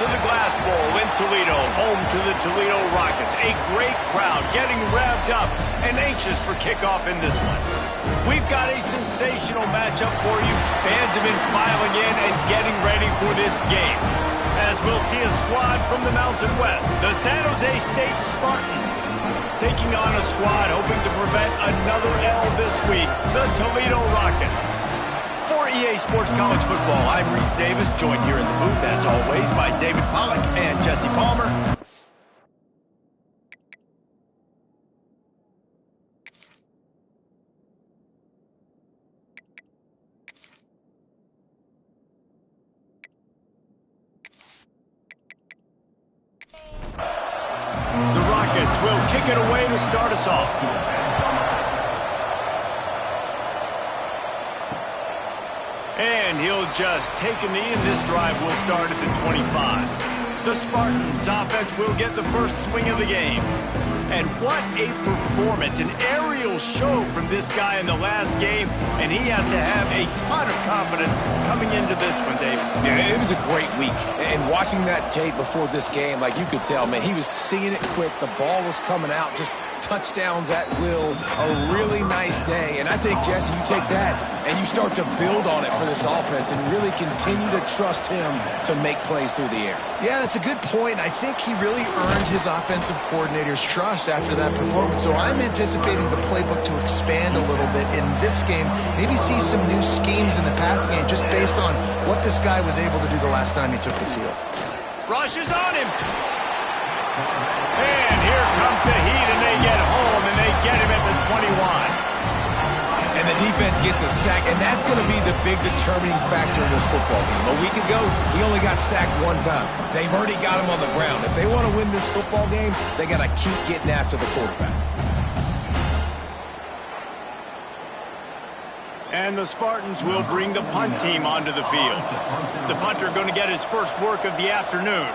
to the Glass Bowl in Toledo, home to the Toledo Rockets. A great crowd getting revved up and anxious for kickoff in this one. We've got a sensational matchup for you. Fans have been filing in and getting ready for this game. As we'll see a squad from the Mountain West, the San Jose State Spartans, taking on a squad hoping to prevent another L this week, the Toledo Rockets. For EA Sports College Football, I'm Reese Davis, joined here in the booth, as always, by David Pollack and Jesse Palmer. The Rockets will kick it away to start us off. And he'll just take a knee, and this drive will start at the 25. The Spartans' offense will get the first swing of the game. And what a performance, an aerial show from this guy in the last game, and he has to have a ton of confidence coming into this one, David. Yeah, it was a great week. And watching that tape before this game, like you could tell, man, he was seeing it quick. The ball was coming out, just touchdowns at will. A really nice day. And I think, Jesse, you take that and you start to build on it for this offense and really continue to trust him to make plays through the air. Yeah, that's a good point. I think he really earned his offensive coordinator's trust after that performance. So I'm anticipating the playbook to expand a little bit in this game. Maybe see some new schemes in the passing game just based on what this guy was able to do the last time he took the field. Rush is on him. And here comes the Heat, and they get home, and they get him at the 21. And the defense gets a sack, and that's going to be the big determining factor in this football game. A week ago, he only got sacked one time. They've already got him on the ground. If they want to win this football game, they got to keep getting after the quarterback. And the Spartans will bring the punt team onto the field. The punter going to get his first work of the afternoon.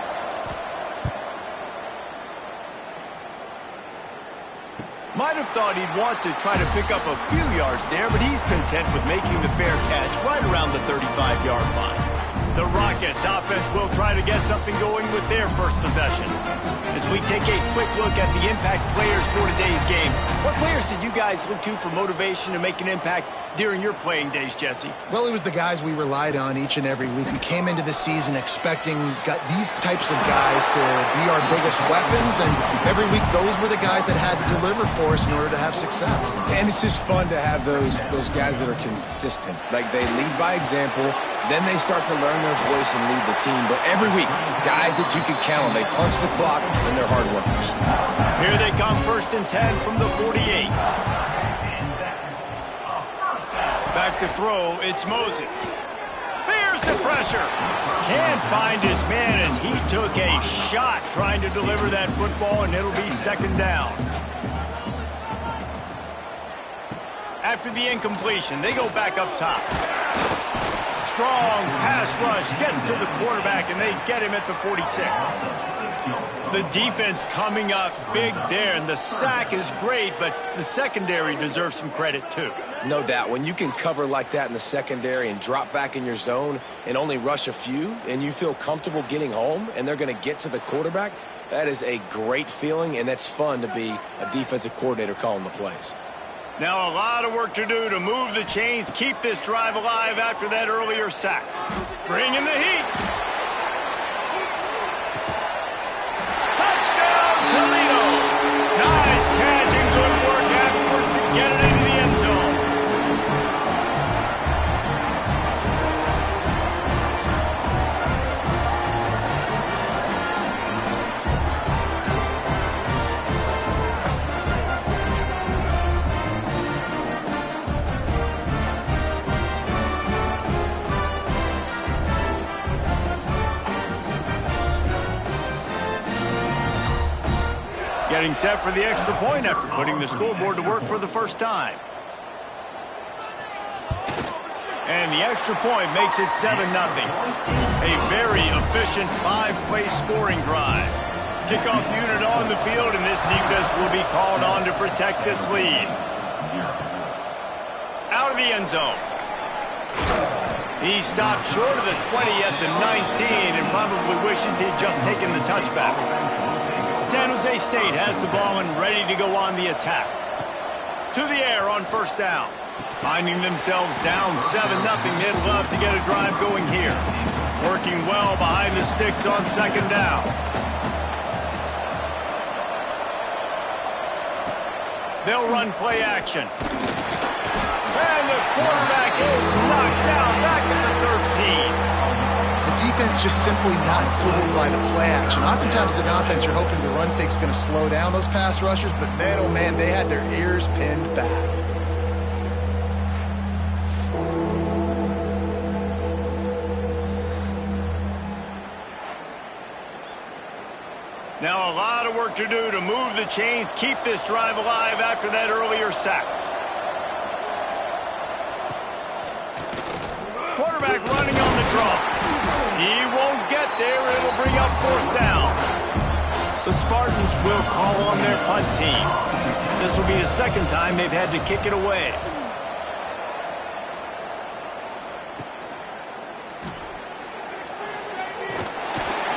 Might have thought he'd want to try to pick up a few yards there, but he's content with making the fair catch right around the 35-yard line. The Rockets' offense will try to get something going with their first possession. As we take a quick look at the impact players for today's game, what players did you guys look to for motivation to make an impact during your playing days, Jesse? Well, it was the guys we relied on each and every week. We came into the season expecting these types of guys to be our biggest weapons, and every week those were the guys that had to deliver for us in order to have success. And it's just fun to have those guys that are consistent. Like, they lead by example, then they start to learn their voice and lead the team. But every week, guys that you can count on, they punch the clock, and they're hard workers. Here they come, 1st and 10 from the 48. Back to throw, it's Moses. There's the pressure. Can't find his man as he took a shot trying to deliver that football, and it'll be 2nd down. After the incompletion, they go back up top. Strong pass rush gets to the quarterback, and they get him at the 46. The defense coming up big there, and the sack is great, but the secondary deserves some credit too. No doubt. When you can cover like that in the secondary and drop back in your zone and only rush a few, and you feel comfortable getting home, and they're going to get to the quarterback, that is a great feeling, and that's fun to be a defensive coordinator calling the plays. Now a lot of work to do to move the chains, keep this drive alive after that earlier sack. Bring in the heat. Touchdown, Toledo. Nice catch and good work afterwards to get it into the end zone. Getting set for the extra point after putting the scoreboard to work for the first time. And the extra point makes it 7-0. A very efficient 5-play scoring drive. Kickoff unit on the field, and this defense will be called on to protect this lead. Out of the end zone. He stopped short of the 20 at the 19 and probably wishes he'd just taken the touchback. San Jose State has the ball and ready to go on the attack. To the air on first down. Finding themselves down 7-0, they'd love to get a drive going here. Working well behind the sticks on second down. They'll run play action. And the quarterback is knocked down back at the 13. The defense just simply not fooled by the play action. Oftentimes as an offense, you're hoping the run fake's going to slow down those pass rushers, but man, oh man, they had their ears pinned back. Now a lot of work to do to move the chains, keep this drive alive after that earlier sack. Quarterback running on the draw. He won't get there. It'll bring up fourth down. The Spartans will call on their punt team. This will be the second time they've had to kick it away.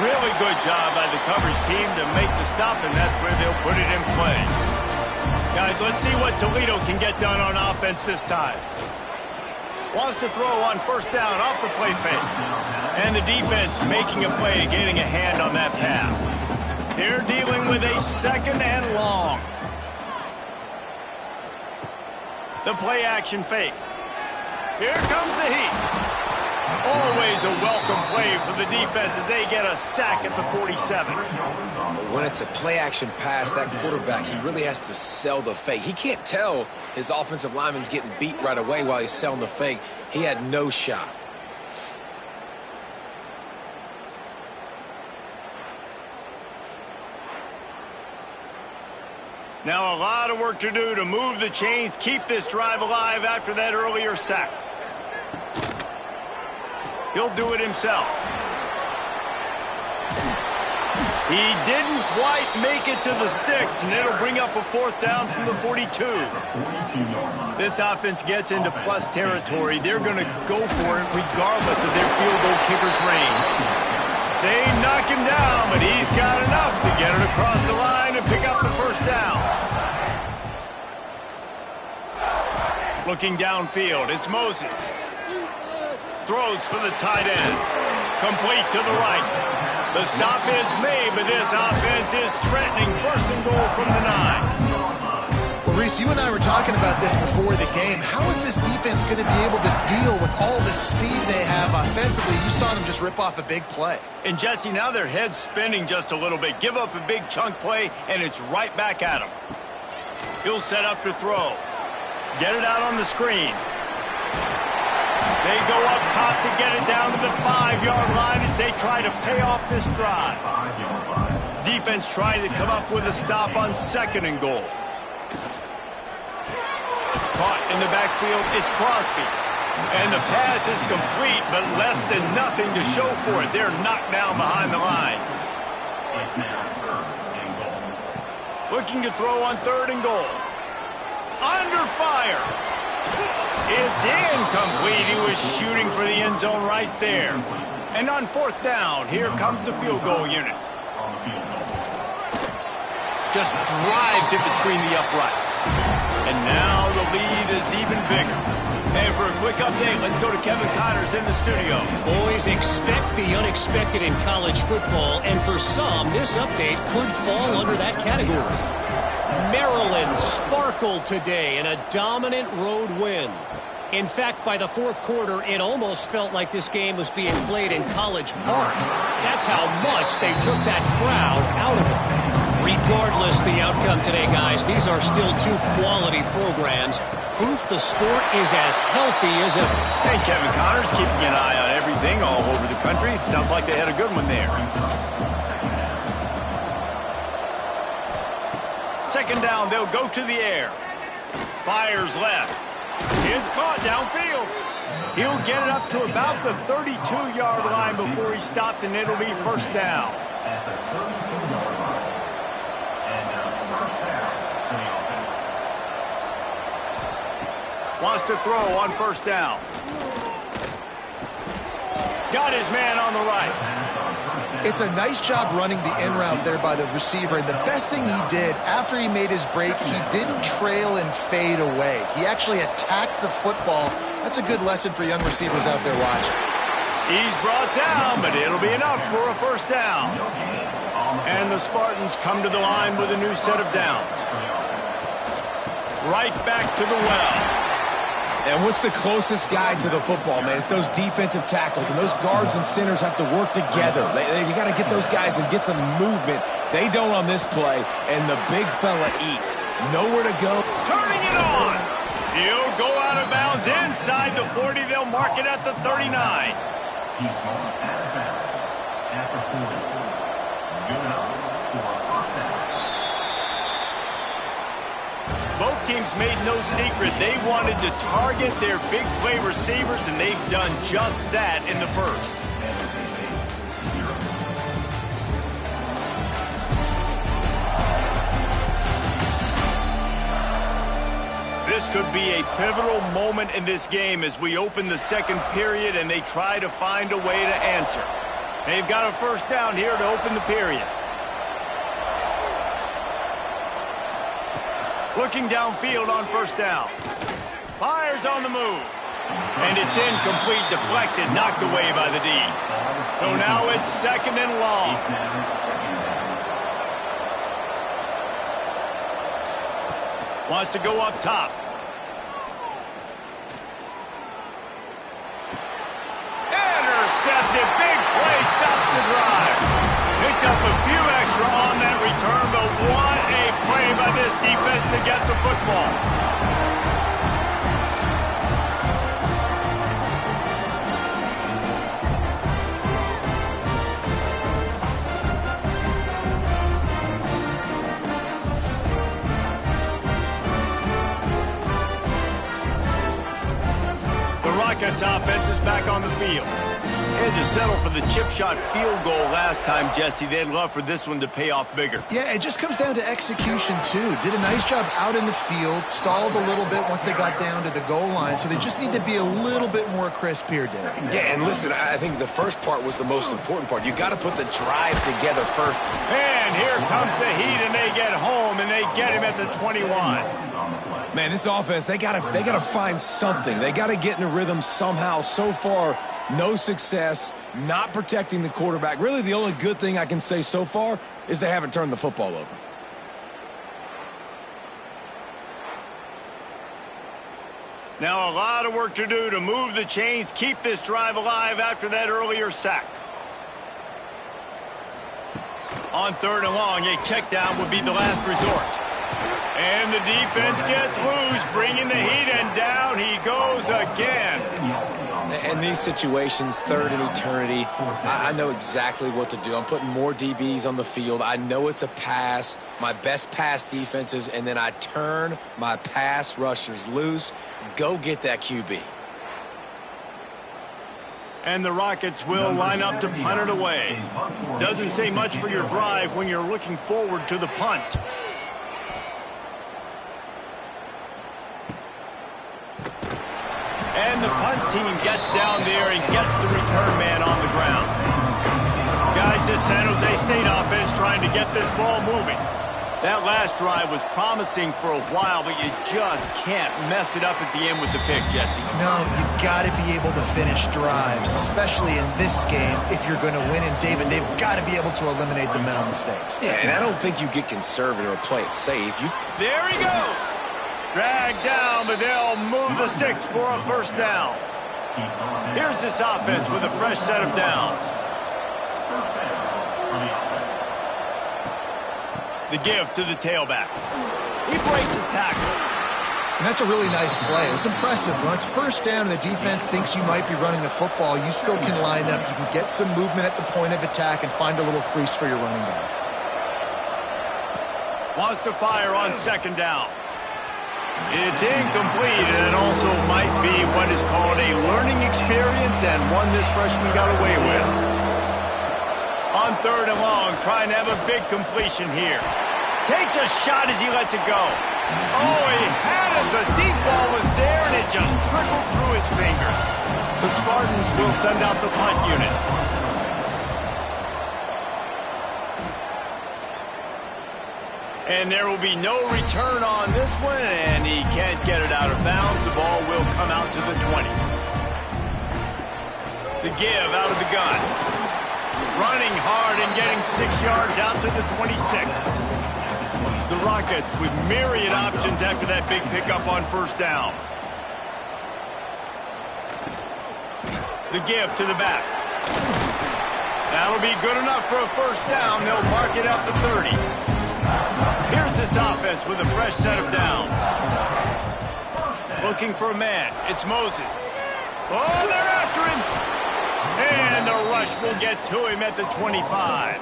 Really good job by the coverage team to make the stop, and that's where they'll put it in play. Guys, let's see what Toledo can get done on offense this time. Wants to throw on first down off the play fake. And the defense making a play, getting a hand on that pass. They're dealing with a second and long. The play action fake. Here comes the heat. Always a welcome play for the defense as they get a sack at the 47. When it's a play-action pass, that quarterback, he really has to sell the fake. He can't tell his offensive lineman's getting beat right away while he's selling the fake. He had no shot. Now a lot of work to do to move the chains, keep this drive alive after that earlier sack. He'll do it himself. He didn't quite make it to the sticks, and it'll bring up a fourth down from the 42. This offense gets into plus territory. They're going to go for it regardless of their field goal kicker's range. They knock him down, but he's got enough to get it across the line and pick up the first down. Looking downfield, it's Moses. Throws for the tight end. Complete to the right. The stop is made, but this offense is threatening first and goal from the 9. Well, Reese, you and I were talking about this before the game. How is this defense going to be able to deal with all the speed they have offensively? You saw them just rip off a big play. And, Jesse, now their head's spinning just a little bit. Give up a big chunk play, and it's right back at him. He'll set up to throw. Get it out on the screen. They go up top to get it down to the 5-yard line as they try to pay off this drive. Defense trying to come up with a stop on second and goal. Caught in the backfield, it's Crosby. And the pass is complete, but less than nothing to show for it. They're knocked down behind the line. Looking to throw on third and goal. Under fire. It's incomplete. He was shooting for the end zone right there. And on fourth down, here comes the field goal unit. Just drives it between the uprights. And now the lead is even bigger. And for a quick update, let's go to Kevin Connors in the studio. Boys, expect the unexpected in college football, and for some, this update could fall under that category. Maryland sparkled today in a dominant road win. In fact, by the fourth quarter, it almost felt like this game was being played in College Park. That's how much they took that crowd out of it. Regardless the outcome today, guys, these are still two quality programs. Proof the sport is as healthy as ever. Hey, Kevin Connors keeping an eye on everything all over the country. Sounds like they had a good one there. Second down, they'll go to the air. Fires left. It's caught downfield. He'll get it up to about the 32-yard line before he stopped, and it'll be first down. Wants to throw on first down. Got his man on the right. It's a nice job running the in route there by the receiver. And the best thing he did after he made his break, he didn't trail and fade away. He actually attacked the football. That's a good lesson for young receivers out there watching. He's brought down, but it'll be enough for a first down. And the Spartans come to the line with a new set of downs. Right back to the well. And what's the closest guy to the football, man? It's those defensive tackles, and those guards and centers have to work together. You got to get those guys and get some movement. They don't on this play, and the big fella eats. Nowhere to go. Turning it on. He'll go out of bounds inside the 40. They'll mark it at the 39. He's going out of bounds at the 40. Good enough for a first down. Both teams made no secret they wanted to target their big play receivers, and they've done just that in the first. This could be a pivotal moment in this game as we open the second period and they try to find a way to answer. They've got a first down here to open the period. Looking downfield on first down. Fires on the move. And it's incomplete, deflected, knocked away by the D. So now it's second and long. Wants to go up top. Intercepted, big play, stops the drive. Picked up a few extra on that return, but what a play by this defense to get the football. Rockets offense is back on the field. They had to settle for the chip shot field goal last time, Jesse. They'd love for this one to pay off bigger. Yeah, it just comes down to execution, too. Did a nice job out in the field, stalled a little bit once they got down to the goal line, so they just need to be a little bit more crisp here, Dave. Yeah, and listen, I think the first part was the most important part. You got to put the drive together first. And here comes the heat, and they get home, and they get him at the 21. Man, this offense, they gotta find something. They gotta get in a rhythm somehow. So far, no success, not protecting the quarterback. Really, the only good thing I can say so far is they haven't turned the football over. Now a lot of work to do to move the chains, keep this drive alive after that earlier sack. On third and long, a check down would be the last resort. And the defense gets loose, bringing the heat, and down he goes again. In these situations, third and eternity, I know exactly what to do. I'm putting more DBs on the field. I know it's a pass, my best pass defenses, and then I turn my pass rushers loose. Go get that QB. And the Rockets will line up to punt it away. Doesn't say much for your drive when you're looking forward to the punt. And the punt team gets down there and gets the return man on the ground. Guys, this San Jose State offense trying to get this ball moving. That last drive was promising for a while, but you just can't mess it up at the end with the pick, Jesse. No, you've got to be able to finish drives, especially in this game if you're going to win. And, David, they've got to be able to eliminate the mental mistakes. Yeah, and I don't think you get conservative or play it safe. There he goes. Dragged down, but they'll move the sticks for a first down. Here's this offense with a fresh set of downs. The give to the tailback. He breaks the tackle. And that's a really nice play. It's impressive. When it's first down and the defense thinks you might be running the football, you still can line up. You can get some movement at the point of attack and find a little crease for your running back. Wants to fire on second down. It's incomplete, and it also might be what is called a learning experience and one this freshman got away with. On third and long, trying to have a big completion here. Takes a shot as he lets it go. Oh, he had it. The deep ball was there, and it just trickled through his fingers. The Spartans will send out the punt unit. And there will be no return on this one, and he can't get it out of bounds. The ball will come out to the 20. The give out of the gun. Running hard and getting 6 yards out to the 26. The Rockets with myriad options after that big pickup on first down. The give to the back. That'll be good enough for a first down. They'll mark it out to 30. Here's this offense with a fresh set of downs. Looking for a man. It's Moses. Oh, they're after him. And the rush will get to him at the 25.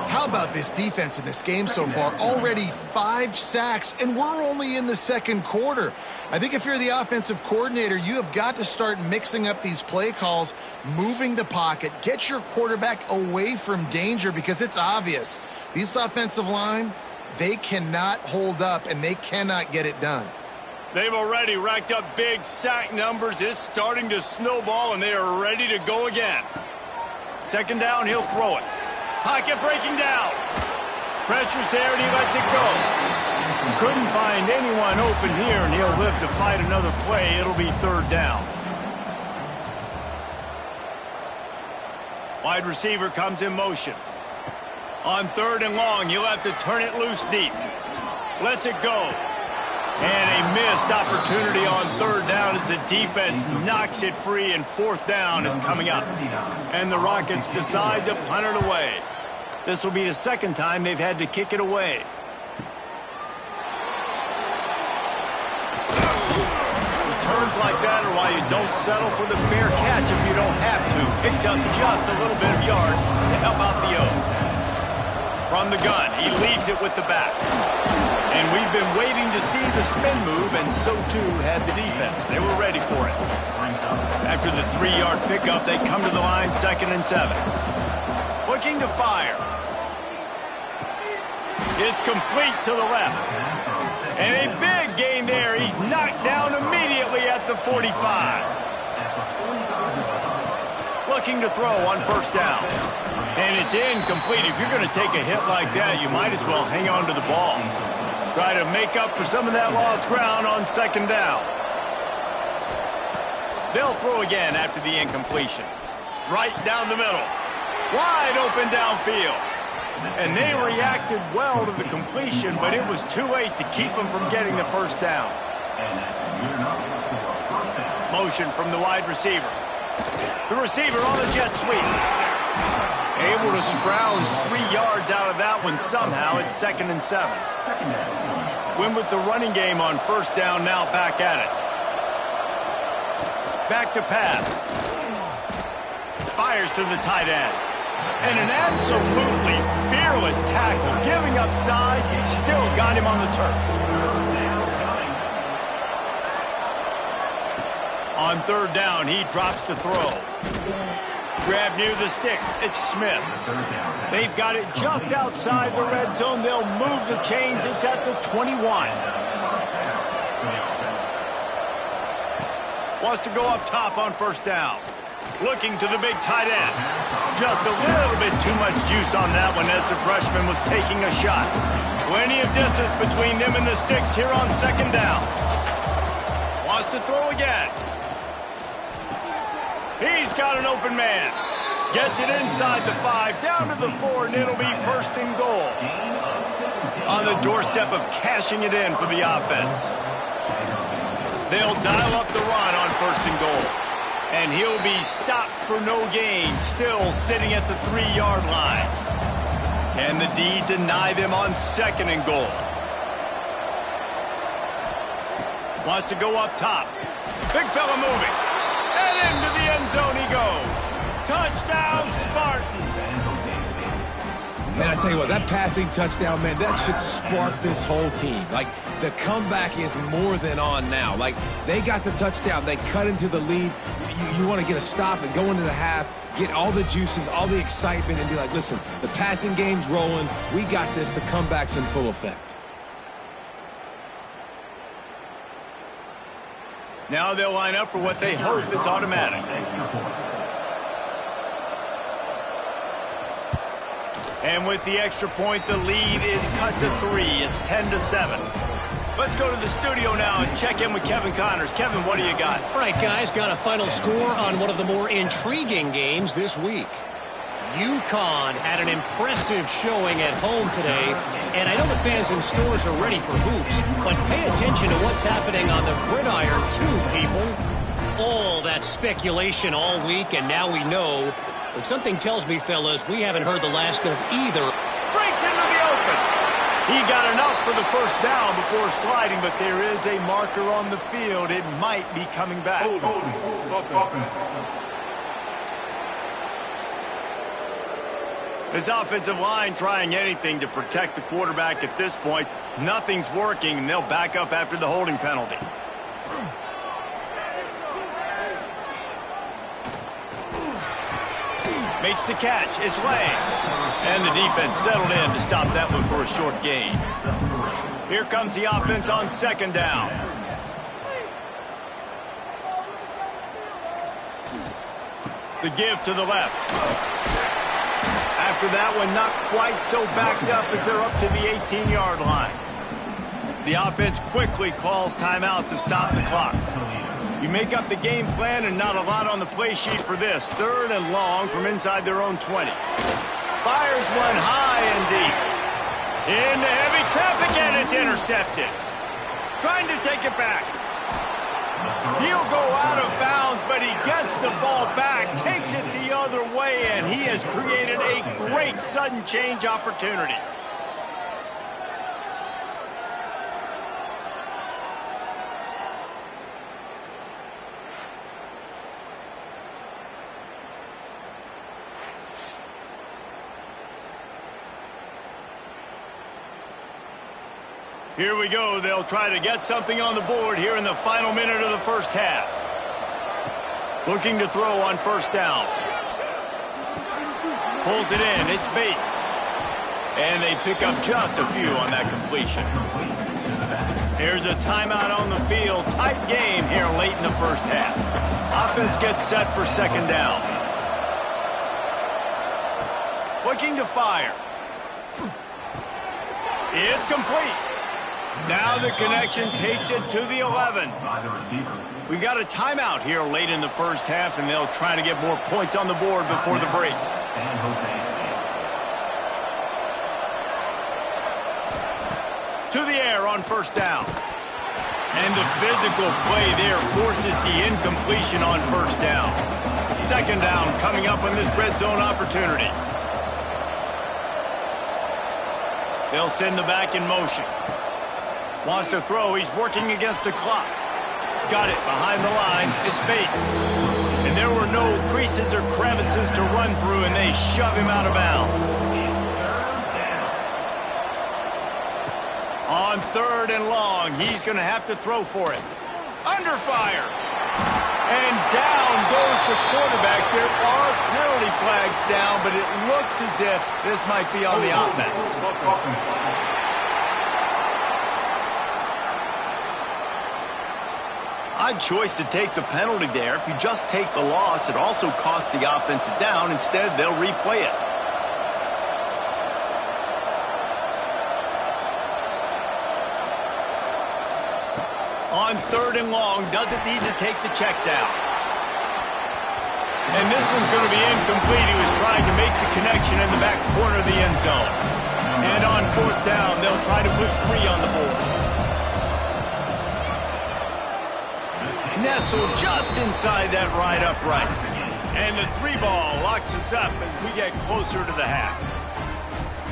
How about this defense in this game so far? Already 5 sacks, and we're only in the second quarter. I think if you're the offensive coordinator, you have got to start mixing up these play calls, moving the pocket, get your quarterback away from danger, because it's obvious. These offensive line, they cannot hold up, and they cannot get it done. They've already racked up big sack numbers. It's starting to snowball, and they are ready to go again. Second down, he'll throw it. Pocket breaking down. Pressure's there, and he lets it go. Couldn't find anyone open here, and he'll live to fight another play. It'll be third down. Wide receiver comes in motion. On third and long, he'll have to turn it loose deep. Lets it go. And a missed opportunity on third down as the defense knocks it free, and fourth down is coming up. And the Rockets decide to punt it away. This will be the second time they've had to kick it away. Returns like that are why you don't settle for the fair catch if you don't have to. Picks up just a little bit of yards to help out the O's. From the gun, he leaves it with the back. And we've been waiting to see the spin move, and so too had the defense. They were ready for it. After the 3-yard pickup, they come to the line, 2nd and 7. Looking to fire. It's complete to the left. And a big gain there. He's knocked down immediately at the 45. Looking to throw on first down. And it's incomplete. If you're going to take a hit like that, you might as well hang on to the ball. Try to make up for some of that lost ground on second down. They'll throw again after the incompletion. Right down the middle. Wide open downfield. And they reacted well to the completion, but it was too late to keep them from getting the first down. Motion from the wide receiver. The receiver on the jet sweep. Able to scrounge 3 yards out of that one somehow. It's 2nd and 7. Win with the running game on first down, now back at it. Back to pass. Fires to the tight end. And an absolutely fearless tackle. Giving up size, still got him on the turf. On third down, he drops to throw. Grab near the sticks. It's Smith. They've got it just outside the red zone. They'll move the chains. It's at the 21. Wants to go up top on first down. Looking to the big tight end. Just a little bit too much juice on that one as the freshman was taking a shot. Plenty of distance between them and the sticks here on second down. Wants to throw again. He's got an open man. Gets it inside the 5, down to the 4, and it'll be first and goal. On the doorstep of cashing it in for the offense. They'll dial up the run on first and goal. And he'll be stopped for no gain, still sitting at the 3-yard line. Can the D deny them on second and goal? Wants to go up top. Big fella moving. And into the end zone he goes. Touchdown, Spartans. Man, I tell you what, that passing touchdown, man, that should spark this whole team. Like, the comeback is more than on now. Like, they got the touchdown. They cut into the lead. You want to get a stop and go into the half, get all the juices, all the excitement, and be like, listen, the passing game's rolling. We got this. The comeback's in full effect. Now they'll line up for what they hope is automatic. And with the extra point, the lead is cut to 3. It's 10-7. Let's go to the studio now and check in with Kevin Connors. Kevin, what do you got? All right, guys, got a final score on one of the more intriguing games this week. UConn had an impressive showing at home today, and I know the fans in stores are ready for hoops, but pay attention to what's happening on the gridiron too, people. All that speculation all week, and now we know. But something tells me, fellas, we haven't heard the last of either. Breaks into the open. He got enough for the first down before sliding, but there is a marker on the field. It might be coming back. This offensive line trying anything to protect the quarterback at this point. Nothing's working, and they'll back up after the holding penalty. Makes the catch. It's Lang. And the defense settled in to stop that one for a short gain. Here comes the offense on second down. The give to the left. After that one, not quite so backed up as they're up to the 18-yard line. The offense quickly calls timeout to stop the clock. You make up the game plan and not a lot on the play sheet for this. 3rd and long from inside their own 20. Fires one high and deep. Into heavy traffic, and it's intercepted. Trying to take it back. He'll go out of bounds, but he gets the ball back, takes it the other way, and he has created a great sudden change opportunity. Here we go. They'll try to get something on the board here in the final minute of the first half. Looking to throw on first down. Pulls it in. It's Bates. And they pick up just a few on that completion. Here's a timeout on the field. Tight game here late in the first half. Offense gets set for second down. Looking to fire. It's complete. Now the connection takes it to the 11. We've got a timeout here late in the first half, and they'll try to get more points on the board before the break. To the air on first down. And the physical play there forces the incompletion on first down. Second down coming up on this red zone opportunity. They'll send the back in motion. Wants to throw. He's working against the clock. Got it behind the line. It's Bates. And there were no creases or crevices to run through, and they shove him out of bounds. On 3rd and long, he's going to have to throw for it. Under fire. And down goes the quarterback. There are penalty flags down, but it looks as if this might be on the offense. Odd choice to take the penalty there. If you just take the loss, it also costs the offense a down. Instead, they'll replay it. On 3rd and long, doesn't need to take the check down. And this one's going to be incomplete. He was trying to make the connection in the back corner of the end zone. And on 4th down, they'll try to put 3 on the board. Nestled just inside that right upright. And the 3-ball locks us up as we get closer to the half.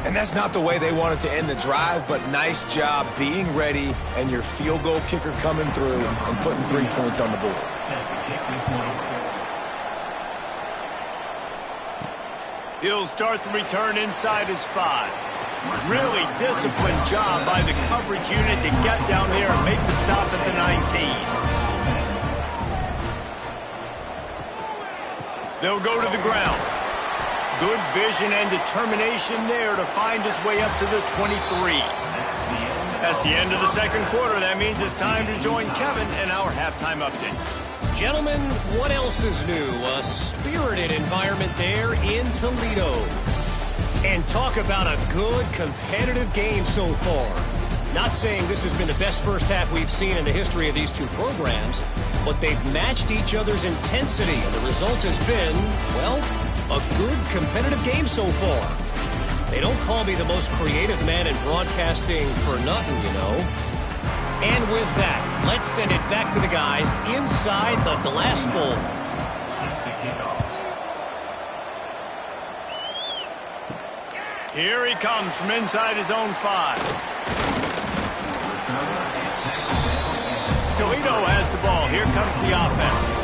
And that's not the way they wanted to end the drive, but nice job being ready and your field goal kicker coming through and putting 3 points on the board. He'll start the return inside his 5. Really disciplined job by the coverage unit to get down there and make the stop at the 19. They'll go to the ground. Good vision and determination there to find his way up to the 23. That's the end of the second quarter. That means it's time to join Kevin in our halftime update. Gentlemen, what else is new? A spirited environment there in Toledo. And talk about a good competitive game so far. Not saying this has been the best first half we've seen in the history of these two programs, but they've matched each other's intensity, and the result has been, well, a good competitive game so far. They don't call me the most creative man in broadcasting for nothing, you know. And with that, let's send it back to the guys inside the glass bowl. Here he comes from inside his own 5. Toledo has the ball. Here comes the offense.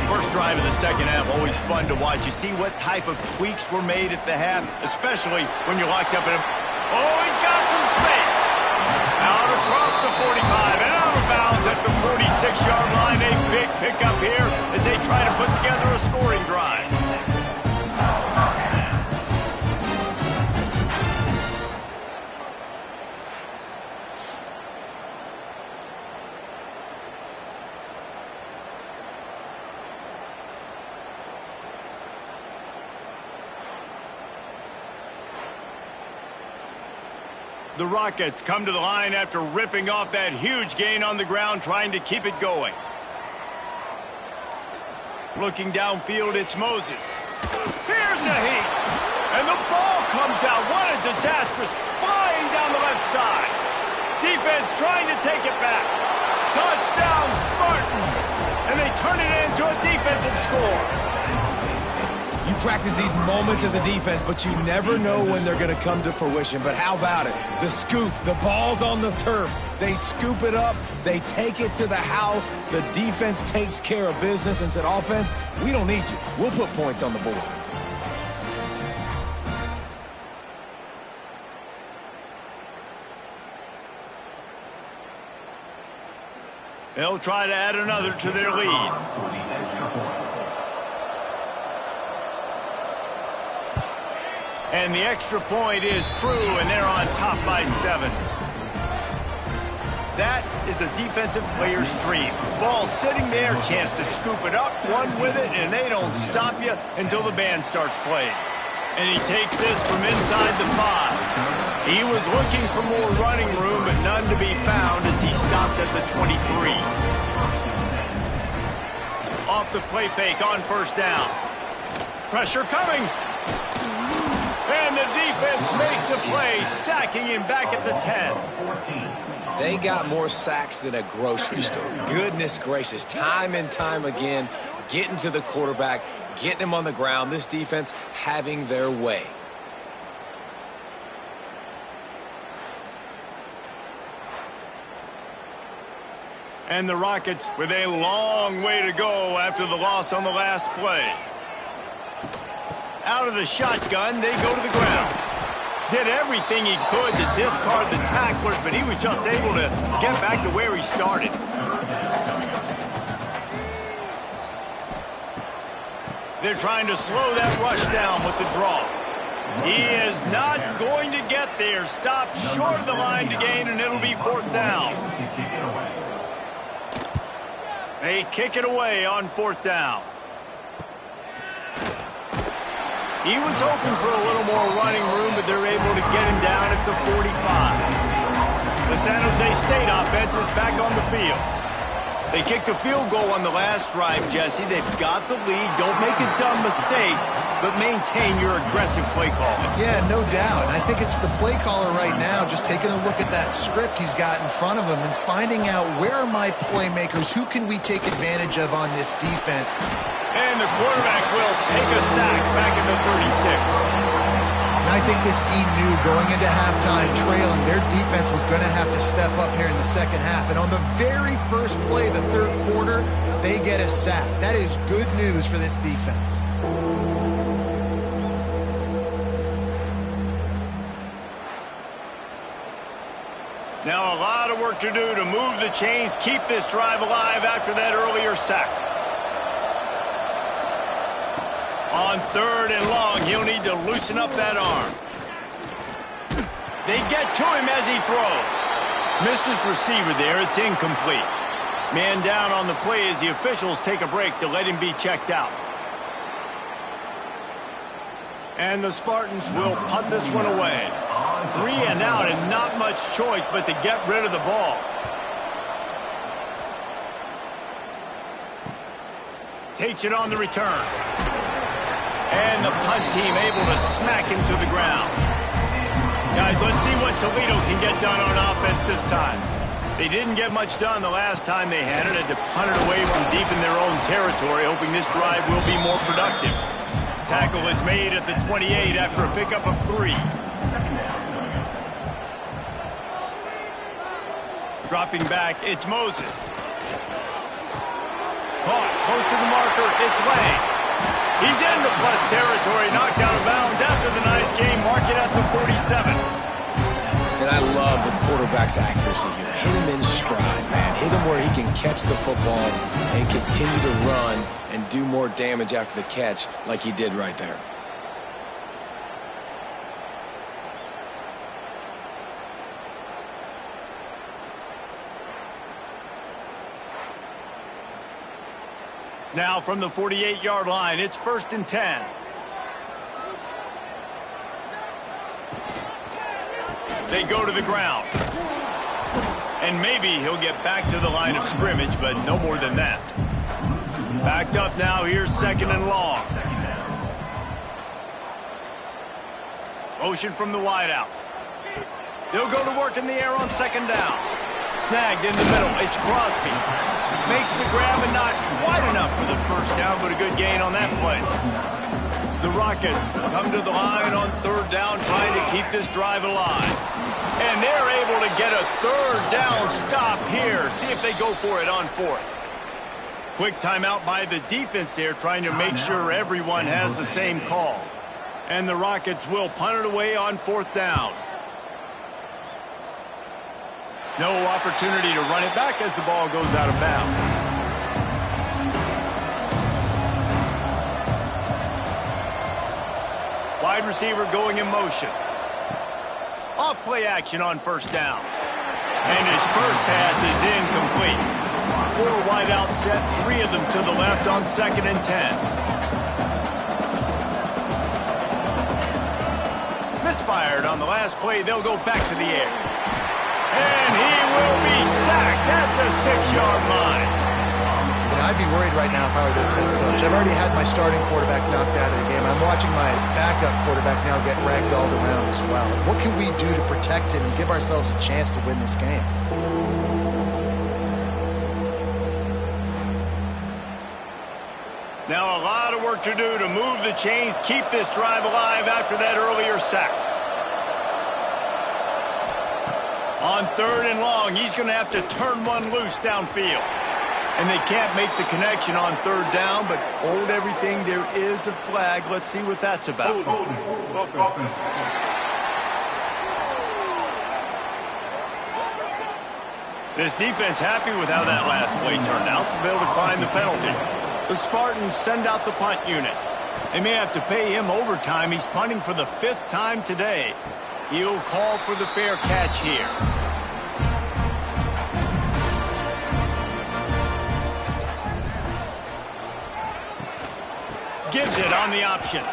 First drive of the second half, always fun to watch. You see what type of tweaks were made at the half, especially when you're locked up in a... Oh, he's got some space. Out across the 45 and out of bounds at the 46-yard line. A big pickup here as they try to put together a scoring drive. The Rockets come to the line after ripping off that huge gain on the ground, trying to keep it going. Looking downfield, it's Moses. Here's a heat. And the ball comes out. What a disastrous flying down the left side. Defense trying to take it back. Touchdown, Spartans. And they turn it into a defensive score. You practice these moments as a defense, but you never know when they're going to come to fruition. But how about it? The scoop, the ball's on the turf. They scoop it up. They take it to the house. The defense takes care of business and said, offense, we don't need you. We'll put points on the board. They'll try to add another to their lead. And the extra point is true, and they're on top by 7. That is a defensive player's dream. Ball sitting there, chance to scoop it up, run with it, and they don't stop you until the band starts playing. And he takes this from inside the 5. He was looking for more running room, but none to be found as he stopped at the 23. Off the play fake on first down. Pressure coming. And the defense makes a play, sacking him back at the 10. They got more sacks than a grocery store. Goodness gracious, time and time again, getting to the quarterback, getting him on the ground. This defense having their way. And the Rockets with a long way to go after the loss on the last play. Out of the shotgun, they go to the ground. Did everything he could to discard the tacklers, but he was just able to get back to where he started. They're trying to slow that rush down with the draw. He is not going to get there. Stopped short of the line to gain, and it'll be 4th down. They kick it away on 4th down. He was hoping for a little more running room, but they're able to get him down at the 45. The San Jose State offense is back on the field. They kicked a field goal on the last drive, Jesse. They've got the lead. Don't make a dumb mistake, but maintain your aggressive play calling. Yeah, no doubt. I think it's the play caller right now just taking a look at that script he's got in front of him and finding out where are my playmakers, who can we take advantage of on this defense. And the quarterback will take a sack back in the 36. And I think this team knew going into halftime trailing, their defense was going to have to step up here in the second half. And on the very first play of the third quarter, they get a sack. That is good news for this defense. Now a lot of work to do to move the chains, keep this drive alive after that earlier sack. On 3rd and long, he'll need to loosen up that arm. They get to him as he throws. Missed his receiver there. It's incomplete. Man down on the play as the officials take a break to let him be checked out. And the Spartans will punt this one away. 3 and out, and not much choice but to get rid of the ball. Takes it on the return. And the punt team able to smack him to the ground. Guys, let's see what Toledo can get done on offense this time. They didn't get much done the last time they had it. Had to punt it away from deep in their own territory, hoping this drive will be more productive. Tackle is made at the 28 after a pickup of 3. Dropping back, it's Moses. Caught, close to the marker, it's Lang. He's into plus territory, knocked out of bounds after the nice game. Mark it at the 47. And I love the quarterback's accuracy here. Hit him in stride, man. Hit him where he can catch the football and continue to run and do more damage after the catch like he did right there. Now from the 48-yard line, it's 1st and 10. They go to the ground. And maybe he'll get back to the line of scrimmage, but no more than that. Backed up now, here's 2nd and long. Motion from the wideout. They'll go to work in the air on 2nd down. Snagged in the middle, it's Crosby. Makes the grab and not quite enough for the 1st down, but a good gain on that play. The Rockets come to the line on 3rd down, trying to keep this drive alive. And they're able to get a 3rd down stop here. See if they go for it on 4th. Quick timeout by the defense there, trying to make sure everyone has the same call. And the Rockets will punt it away on 4th down. No opportunity to run it back as the ball goes out of bounds. Wide receiver going in motion. Off play action on 1st down. And his first pass is incomplete. 4 wide out set, 3 of them to the left on 2nd and 10. Misfired on the last play. They'll go back to the air. And he will be sacked at the 6-yard line. You know, I'd be worried right now if I were this head coach. I've already had my starting quarterback knocked out of the game. I'm watching my backup quarterback now get ragdolled around as well. What can we do to protect him and give ourselves a chance to win this game? Now a lot of work to do to move the chains, keep this drive alive after that earlier sack. On 3rd and long, he's going to have to turn one loose downfield. And they can't make the connection on 3rd down, but hold everything. There is a flag. Let's see what that's about. This defense happy with how that last play turned out, so they'll decline the penalty. The Spartans send out the punt unit. They may have to pay him overtime. He's punting for the 5th time today. He'll call for the fair catch here. Gives it on the option.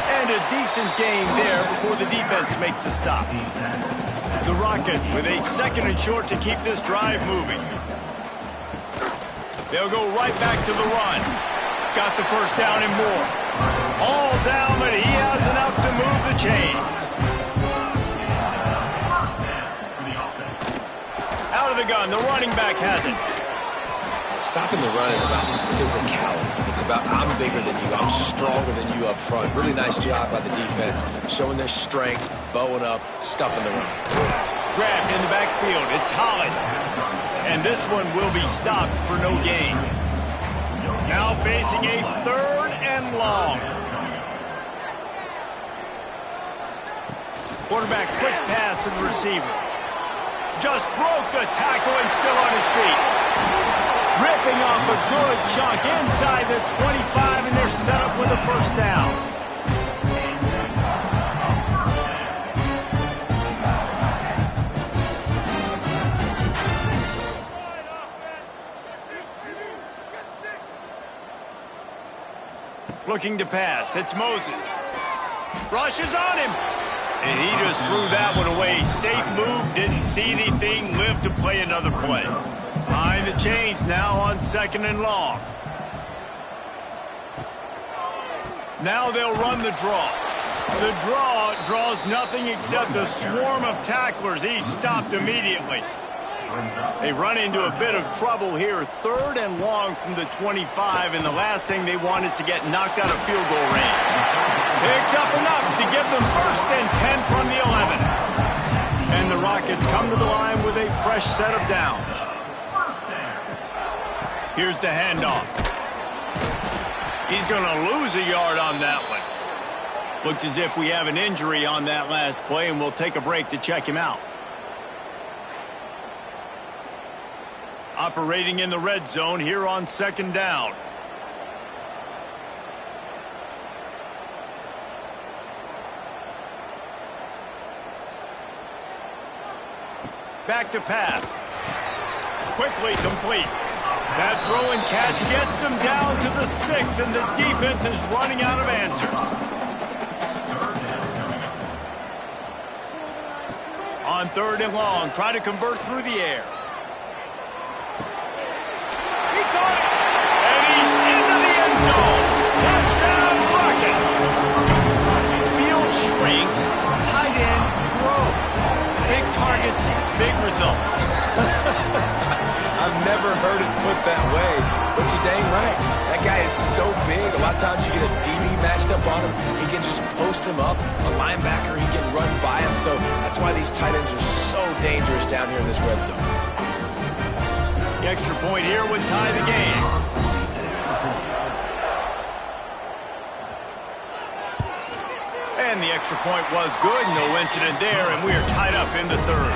And a decent gain there before the defense makes the stop. The Rockets with a 2nd and short to keep this drive moving. They'll go right back to the run. Got the 1st down and more. All down, but he has enough to move the chains. Out of the gun, the running back has it. Stopping the run is about physicality. It's about I'm bigger than you, I'm stronger than you up front. Really nice job by the defense, showing their strength, bowing up, stuffing the run. Grabbed in the backfield, it's Holland. And this one will be stopped for no gain. Now facing a 3rd and long. Quarterback quick pass to the receiver. Just broke the tackle and still on his feet. Ripping off a good chunk inside the 25, and they're set up with a 1st down. Looking to pass. It's Moses. Rushes on him. And he just threw that one away. Safe move. Didn't see anything. Lived to play another play. Behind the chains now on 2nd and long. Now they'll run the draw. The draw draws nothing except a swarm of tacklers. He's stopped immediately. They run into a bit of trouble here. 3rd and long from the 25, and the last thing they want is to get knocked out of field goal range. Picks up enough to give them 1st and 10 from the 11. And the Rockets come to the line with a fresh set of downs. Here's the handoff. He's going to lose a yard on that one. Looks as if we have an injury on that last play, and we'll take a break to check him out. Operating in the red zone here on 2nd down. Back to pass. Quickly complete. That throw and catch gets them down to the 6, and the defense is running out of answers. On 3rd and long, try to convert through the air. He caught it, and he's into the end zone. Touchdown, Rockets. Field shrinks, tight end grows. Big targets, big results. I've never heard it put that way, but you're dang right. That guy is so big. A lot of times you get a DB matched up on him. He can just post him up. A linebacker, he can run by him. So that's why these tight ends are so dangerous down here in this red zone. The extra point here would tie the game. And the extra point was good. No incident there, and we are tied up in the 3rd.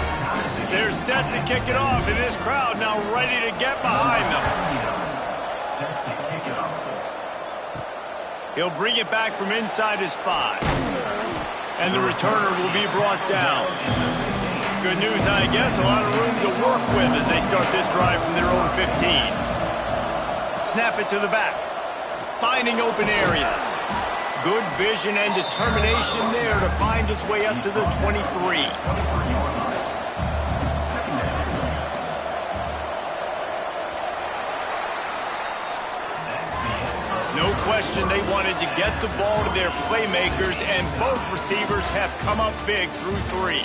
They're set to kick it off, and this crowd now ready to get behind them. He'll bring it back from inside his 5. And the returner will be brought down. Good news, I guess, a lot of room to work with as they start this drive from their own 15. Snap it to the back. Finding open areas. Good vision and determination there to find his way up to the 23. No question they wanted to get the ball to their playmakers, and both receivers have come up big through 3.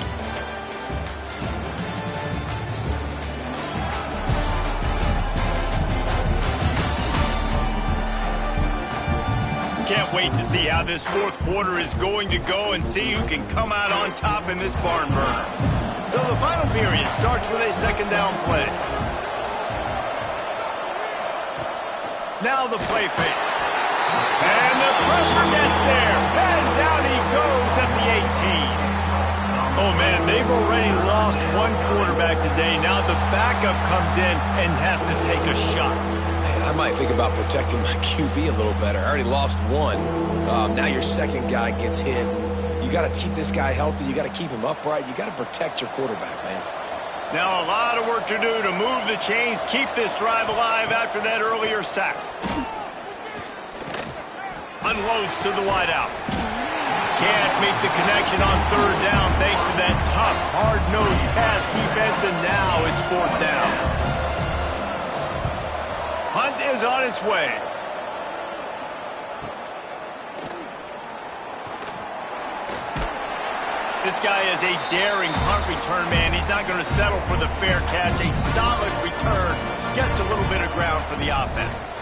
Can't wait to see how this 4th quarter is going to go and see who can come out on top in this barn burner. So the final period starts with a 2nd down play. Now the play fake. And the pressure gets there. And down he goes at the 18. Oh, man, they've already lost one quarterback today. Now the backup comes in and has to take a shot. Man, I might think about protecting my QB a little better. I already lost one. Now your 2nd guy gets hit. You got to keep this guy healthy. You got to keep him upright. You got to protect your quarterback, man. Now a lot of work to do to move the chains, keep this drive alive after that earlier sack. Unloads to the wideout. Can't make the connection on 3rd down thanks to that tough, hard-nosed pass defense, and now it's 4th down. Hunt is on its way. This guy is a daring punt return man. He's not going to settle for the fair catch. A solid return. Gets a little bit of ground for the offense.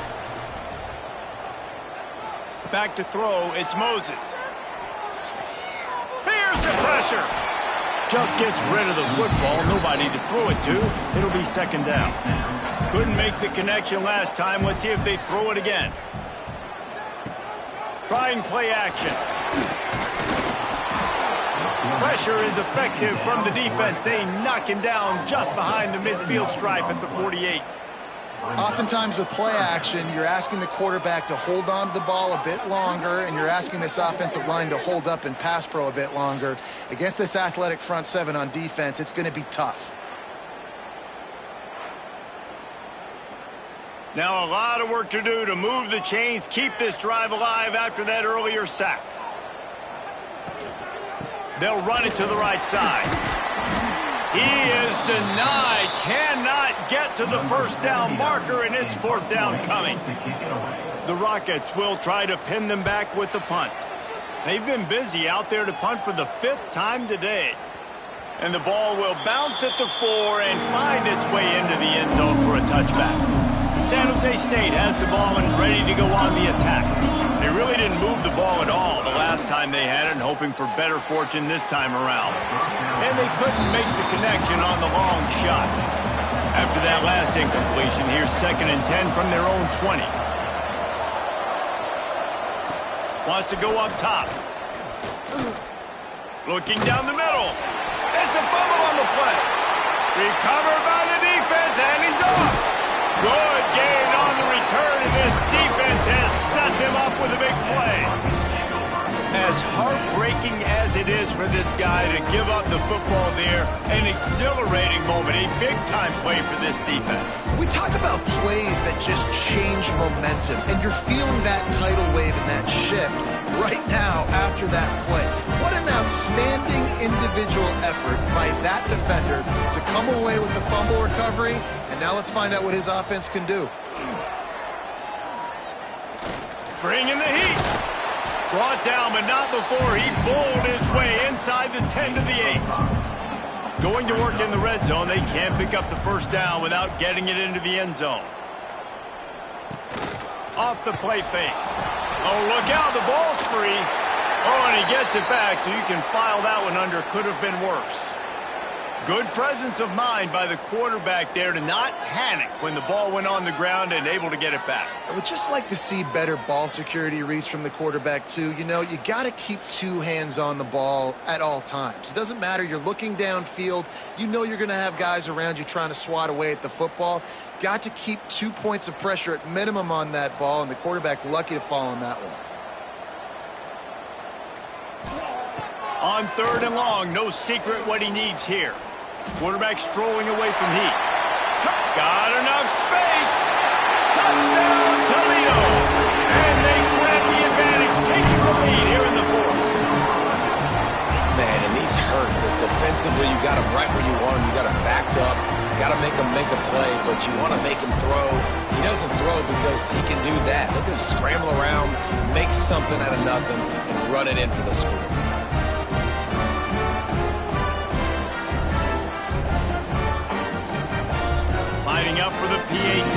Back to throw. It's Moses. Here's the pressure. Just gets rid of the football. Nobody to throw it to. It'll be 2nd down. Couldn't make the connection last time. Let's see if they throw it again. Trying play action. Pressure is effective from the defense. They knock him down just behind the midfield stripe at the 48. Oftentimes with play action, you're asking the quarterback to hold on to the ball a bit longer, and you're asking this offensive line to hold up and pass pro a bit longer. Against this athletic front 7 on defense, it's going to be tough. Now a lot of work to do to move the chains, keep this drive alive after that earlier sack. They'll run it to the right side. He is denied. Cannot get to the first down marker, and it's fourth down coming. The Rockets will try to pin them back with the punt. They've been busy out there to punt for the 5th time today. And the ball will bounce at the 4 and find its way into the end zone for a touchback. San Jose State has the ball and ready to go on the attack. They really didn't move the ball at all the last time they had it, hoping for better fortune this time around. And they couldn't make the connection on the long shot. After that last incompletion, here's 2nd and 10 from their own 20. Wants to go up top. Looking down the middle. It's a fumble on the play. Recovered by the defense, and he's off. Good gain on the return, and this defense has set them up with a big play. As heartbreaking as it is for this guy to give up the football there, an exhilarating moment, a big-time play for this defense. We talk about plays that just change momentum, and you're feeling that tidal wave and that shift right now after that play. What an outstanding individual effort by that defender to come away with the fumble recovery. And now let's find out what his offense can do. Bringing the heat. Brought down, but not before he bowled his way inside the 10 to the 8. Going to work in the red zone. They can't pick up the first down without getting it into the end zone. Off the play fake. Oh, look out. The ball's free. Oh, and he gets it back, so you can file that one under. Could have been worse. Good presence of mind by the quarterback there to not panic when the ball went on the ground and able to get it back. I would just like to see better ball security, Reese, from the quarterback, too. You know, you got to keep 2 hands on the ball at all times. It doesn't matter. You're looking downfield. You know you're going to have guys around you trying to swat away at the football. Got to keep 2 points of pressure at minimum on that ball, and the quarterback lucky to fall on that one. On 3rd and long, no secret what he needs here. Quarterback strolling away from heat. Got enough space. Touchdown, Toledo. And they grab the advantage, taking the lead here in the 4th. Man, and these hurt because defensively you got him right where you want him. You got him backed up. You got to make him make a play, but you want to make him throw. He doesn't throw because he can do that. Look at him scramble around, make something out of nothing, and run it in for the score. Lining up for the PAT.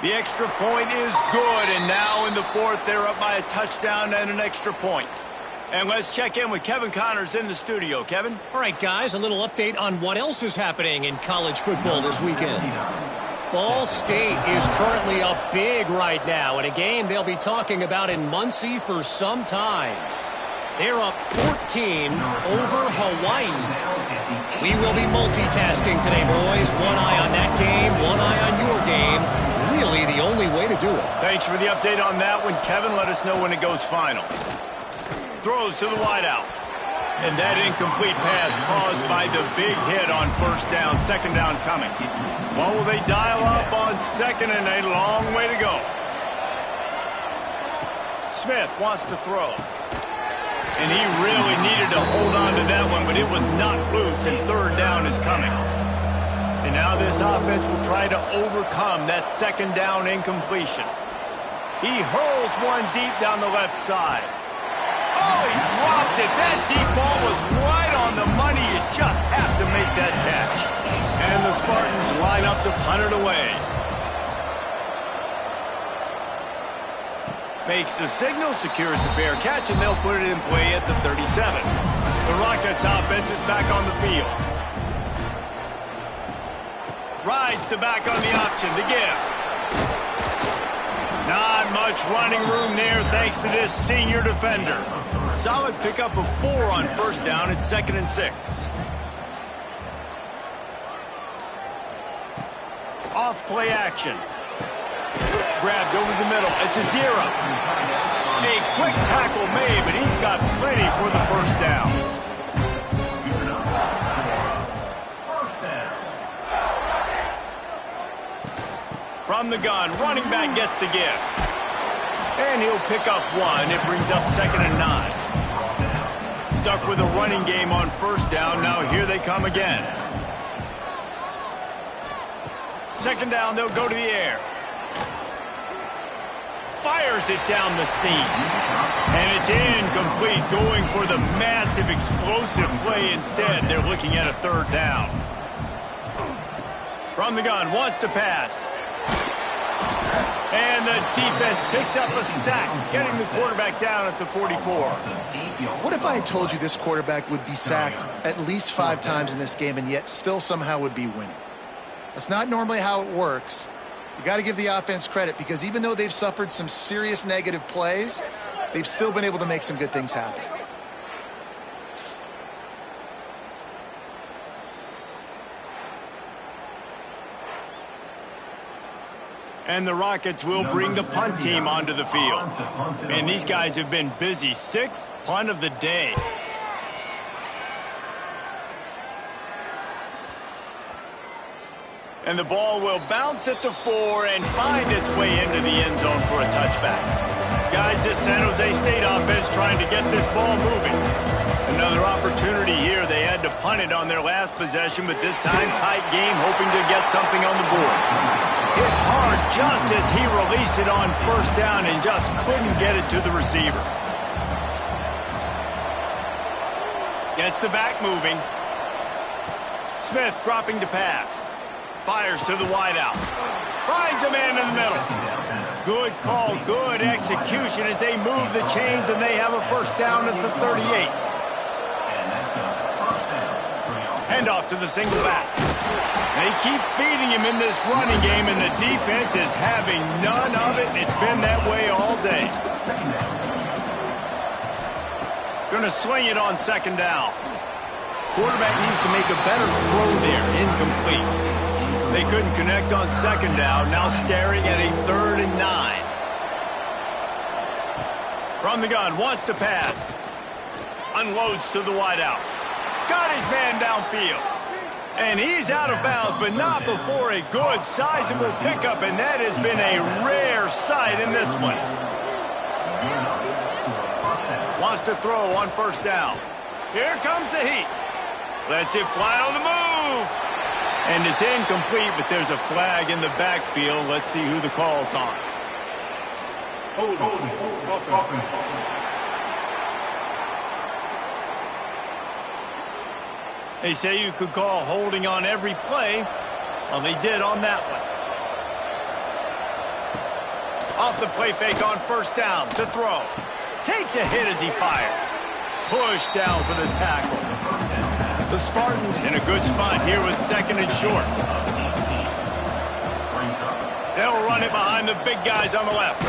The extra point is good, and now in the 4th, they're up by a touchdown and an extra point. And let's check in with Kevin Connors in the studio. Kevin? All right, guys, a little update on what else is happening in college football this weekend. Ball State is currently up big right now in a game they'll be talking about in Muncie for some time. They're up 14 over Hawaii. We will be multitasking today, boys. One eye on that game, one eye on your game. Really the only way to do it. Thanks for the update on that one, Kevin. Let us know when it goes final. Throws to the wideout. And that incomplete pass caused by the big hit on 1st down, 2nd down coming. What will they dial up on 2nd and a long way to go? Smith wants to throw. And he really needed to hold on to that one, but it was not loose, and 3rd down is coming. And now this offense will try to overcome that 2nd down incompletion. He hurls one deep down the left side. Oh, he dropped it. That deep ball was right on the money. You just have to make that catch. And the Spartans line up to punt it away. Makes the signal, secures the fair catch, and they'll put it in play at the 37. The Rockets offense is back on the field. Rides the back on the option, the give. Not much running room there thanks to this senior defender. Solid pickup of 4 on 1st down at 2nd and 6. Off play action. Grabbed over the middle. It's a 0. A quick tackle made, but he's got plenty for the 1st down. From the gun, running back gets to give. And he'll pick up 1. It brings up 2nd and 9. Stuck with a running game on 1st down. Now here they come again. 2nd down, they'll go to the air. Fires it down the seam. And it's incomplete, going for the massive explosive play instead. They're looking at a 3rd down. From the gun, wants to pass. And the defense picks up a sack, getting the quarterback down at the 44. What if I had told you this quarterback would be sacked at least 5 times in this game and yet still somehow would be winning? That's not normally how it works. You got to give the offense credit because even though they've suffered some serious negative plays, they've still been able to make some good things happen. And the Rockets will bring the punt team onto the field. And these guys have been busy. 6th punt of the day. And the ball will bounce at the 4 and find its way into the end zone for a touchback. Guys, this San Jose State offense trying to get this ball moving. Another opportunity here. They had to punt it on their last possession, but this time tight game, hoping to get something on the board. Hit hard just as he released it on 1st down and just couldn't get it to the receiver. Gets the back moving. Smith dropping to pass. Fires to the wideout. Finds a man in the middle. Good call, good execution as they move the chains and they have a 1st down at the 38. Hand off to the single back. They keep feeding him in this running game and the defense is having none of it. It's been that way all day. Going to swing it on 2nd down. Quarterback needs to make a better throw there. Incomplete. They couldn't connect on 2nd down. Now staring at a 3rd and 9. From the gun, wants to pass. Unloads to the wideout. Got his man downfield. And he's out of bounds, but not before a good, sizable pickup, and that has been a rare sight in this one. Wants to throw on 1st down. Here comes the heat. Lets it fly on the move. And it's incomplete, but there's a flag in the backfield. Let's see who the call's on. They say you could call holding on every play. Well, they did on that one. Off the play fake on 1st down. To throw. Takes a hit as he fires. Push down for the tackle. The Spartans in a good spot here with 2nd and short. They'll run it behind the big guys on the left.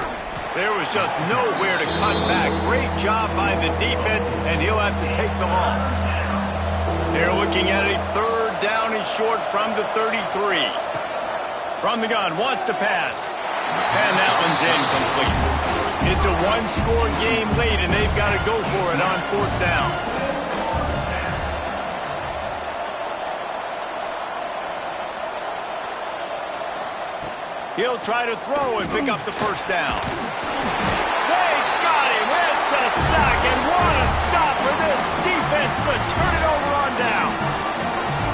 There was just nowhere to cut back. Great job by the defense, and he'll have to take the loss. They're looking at a 3rd down and short from the 33. From the gun, wants to pass. And that one's incomplete. It's a 1-score game late, and they've got to go for it on 4th down. He'll try to throw and pick up the 1st down. They got him. It's a sack, and what a stop for this defense to turn it over on downs.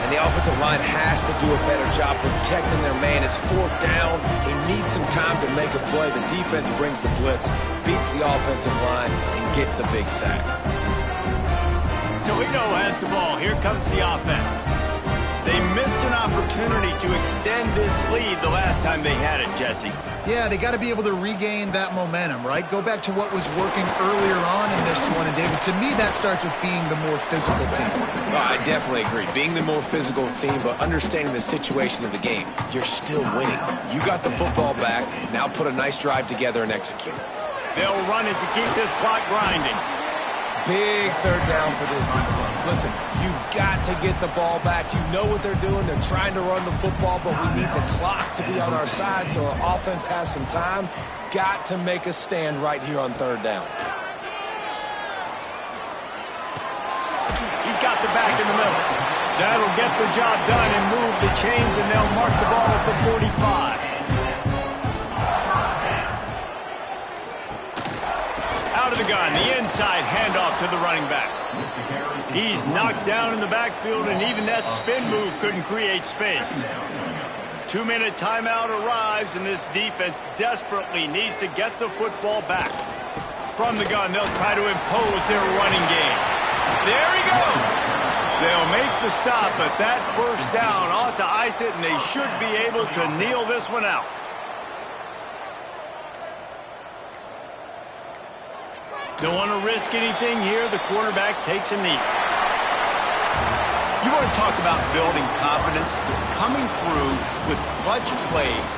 And the offensive line has to do a better job protecting their man. It's 4th down. He needs some time to make a play. The defense brings the blitz, beats the offensive line, and gets the big sack. Toledo has the ball. Here comes the offense. They missed an opportunity to extend this lead the last time they had it, Jesse. Yeah, they got to be able to regain that momentum, right? Go back to what was working earlier on in this one. And, David, to me, that starts with being the more physical team. Well, I definitely agree. Being the more physical team, but understanding the situation of the game. You're still winning. You got the football back. Now put a nice drive together and execute. They'll run it to keep this clock grinding. Big 3rd down for this defense. Listen, you've got to get the ball back. You know what they're doing. They're trying to run the football, but we need the clock to be on our side so our offense has some time. Got to make a stand right here on 3rd down. He's got the back in the middle. That'll get the job done and move the chains, and they'll mark the ball at the 45. run. The inside handoff to the running back. He's knocked down in the backfield, and even that spin move couldn't create space. 2-minute timeout arrives, and this defense desperately needs to get the football back. From the gun, they'll try to impose their running game. There he goes. They'll make the stop, but that first down ought to ice it, and they should be able to kneel this one out. Don't want to risk anything here. The quarterback takes a knee. You want to talk about building confidence? Coming through with clutch plays,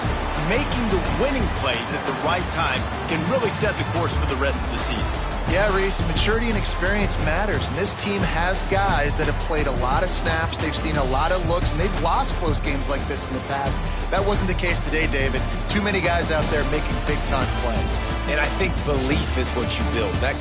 making the winning plays at the right time can really set the course for the rest of the season. Yeah, Reese, maturity and experience matters, and this team has guys that have played a lot of snaps, they've seen a lot of looks, and they've lost close games like this in the past. That wasn't the case today, David. Too many guys out there making big-time plays. And I think belief is what you build. That